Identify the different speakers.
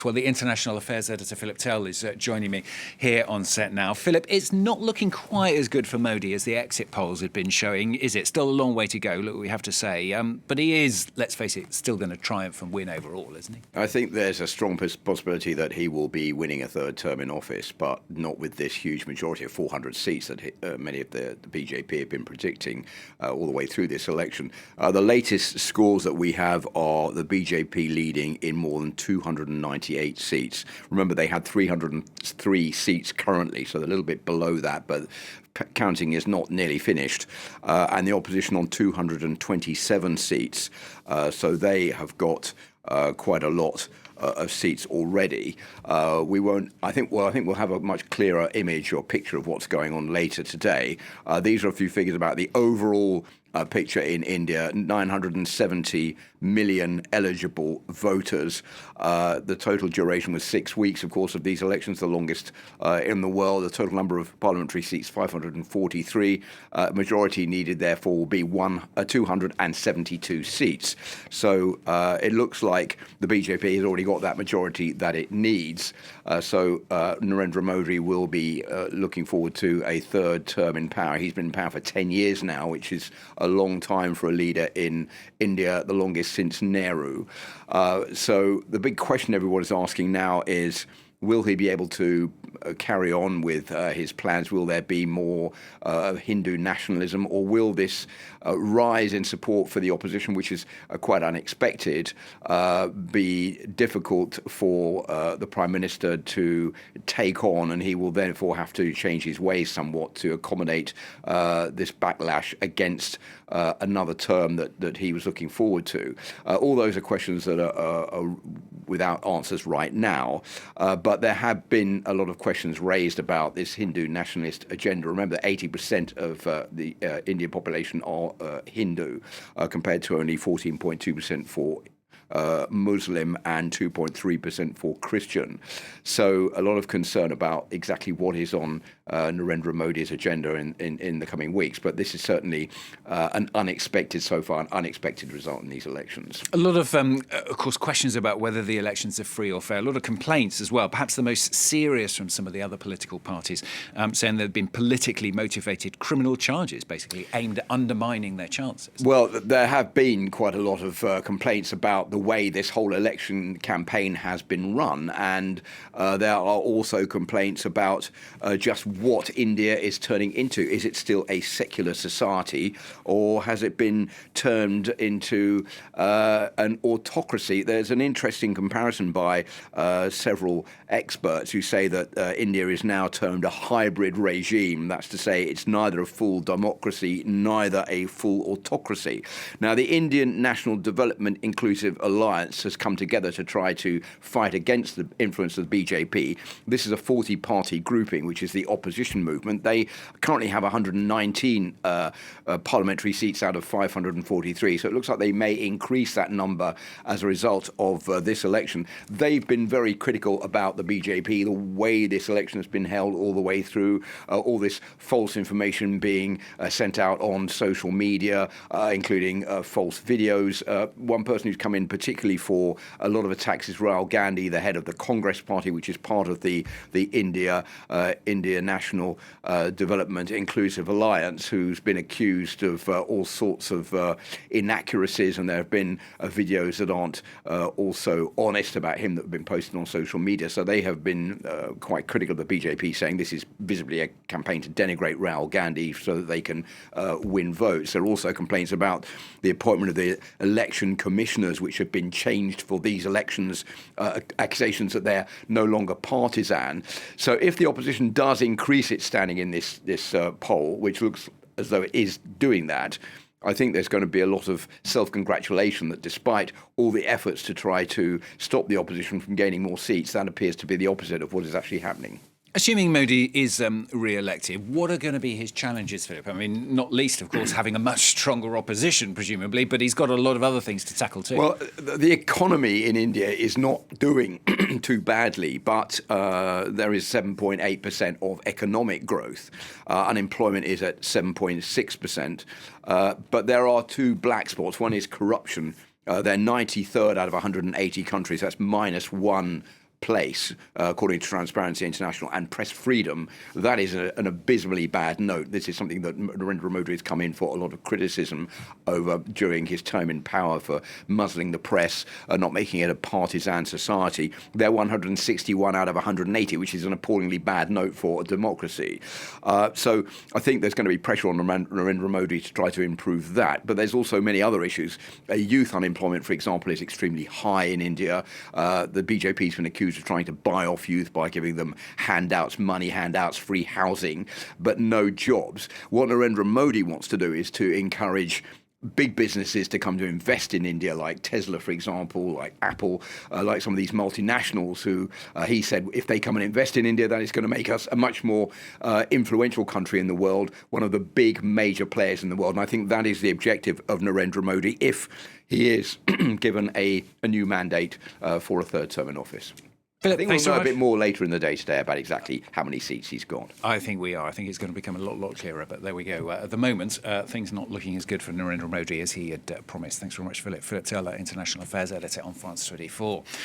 Speaker 1: Well, the international affairs editor, Philip Turle, is joining me here on set now. Philip, it's not looking quite as good for Modi as the exit polls had been showing, is it? Still a long way to go, look, we have to say. But he is, let's face it, still going to triumph and win overall, isn't he?
Speaker 2: I think there's a strong possibility that he will be winning a third term in office, but not with this huge majority of 400 seats that many of the BJP have been predicting all the way through this election. The latest scores that we have are the BJP leading in more than 298 seats. Remember, they had 303 seats currently, so they're a little bit below that, but counting is not nearly finished. And the opposition on 227 seats, so they have got quite a lot of seats already. I think we'll have a much clearer image or picture of what's going on later today. These are a few figures about the overall picture in India: 970 million eligible voters. The total duration was 6 weeks, of course, of these elections, the longest in the world. The total number of parliamentary seats, 543. Majority needed, therefore, will be 272 seats. So it looks like the BJP has already got that majority that it needs. So Narendra Modi will be looking forward to a third term in power. He's been in power for 10 years now, which is a long time for a leader in India, the longest since Nehru. So the big question everyone is asking now is, will he be able to carry on with his plans? Will there be more Hindu nationalism, or will this rise in support for the opposition, which is quite unexpected, be difficult for the Prime Minister to take on, and he will therefore have to change his ways somewhat to accommodate this backlash against another term that he was looking forward to? All those are questions that are without answers right now, but there have been a lot of questions raised about this Hindu nationalist agenda. Remember that 80% of the Indian population are Hindu, compared to only 14.2% for Muslim and 2.3% for Christian. So a lot of concern about exactly what is on Narendra Modi's agenda in the coming weeks. But this is certainly an unexpected result in these elections.
Speaker 1: A lot of course, questions about whether the elections are free or fair. A lot of complaints as well, perhaps the most serious from some of the other political parties, saying there have been politically motivated criminal charges, basically aimed at undermining their chances.
Speaker 2: Well, there have been quite a lot of complaints about the way this whole election campaign has been run, and there are also complaints about just what India is turning into. Is it still a secular society, or has it been turned into an autocracy? There's an interesting comparison by several experts who say that India is now termed a hybrid regime. That's to say, it's neither a full democracy, neither a full autocracy. Now, the Indian National Development Inclusive Alliance has come together to try to fight against the influence of the BJP. This is a 40-party grouping, which is the opposition movement. They currently have 119 parliamentary seats out of 543, so it looks like they may increase that number as a result of this election. They've been very critical about the BJP, the way this election has been held all the way through, all this false information being sent out on social media, including false videos. One person who's come in particularly for a lot of attacks is Rahul Gandhi, the head of the Congress Party, which is part of the India National Development Inclusive Alliance, who's been accused of all sorts of inaccuracies, and there have been videos that aren't also honest about him that have been posted on social media. So they have been quite critical of the BJP, saying this is visibly a campaign to denigrate Rahul Gandhi so that they can win votes. There are also complaints about the appointment of the election commissioners, which have been changed for these elections, accusations that they're no longer partisan. So if the opposition does increase its standing in this poll, which looks as though it is doing that, I think there's going to be a lot of self-congratulation that despite all the efforts to try to stop the opposition from gaining more seats, that appears to be the opposite of what is actually happening.
Speaker 1: Assuming Modi is re-elected, what are going to be his challenges, Philip? I mean, not least, of course, having a much stronger opposition, presumably, but he's got a lot of other things to tackle too.
Speaker 2: Well, the economy in India is not doing too badly, but there is 7.8% of economic growth. Unemployment is at 7.6%. But there are two black spots. One is corruption. They're 93rd out of 180 countries. That's -1 place, according to Transparency International, and press freedom, that is an abysmally bad note. This is something that Narendra Modi has come in for a lot of criticism over during his term in power for muzzling the press, not making it a partisan society. They're 161 out of 180, which is an appallingly bad note for a democracy. So I think there's going to be pressure on Narendra Modi to try to improve that. But there's also many other issues. Youth unemployment, for example, is extremely high in India. The BJP's been accused of trying to buy off youth by giving them handouts, money handouts, free housing, but no jobs. What Narendra Modi wants to do is to encourage big businesses to come to invest in India, like Tesla, for example, like Apple, like some of these multinationals who he said if they come and invest in India, that is going to make us a much more influential country in the world, one of the big major players in the world. And I think that is the objective of Narendra Modi if he is given a new mandate for a third term in office.
Speaker 1: Philip,
Speaker 2: I think we'll know a bit more later in the day today about exactly how many seats he's got.
Speaker 1: I think we are. I think it's going to become a lot clearer, but there we go. At the moment, things are not looking as good for Narendra Modi as he had promised. Thanks very much, Philip. Philip Turle, International Affairs Editor on France 24.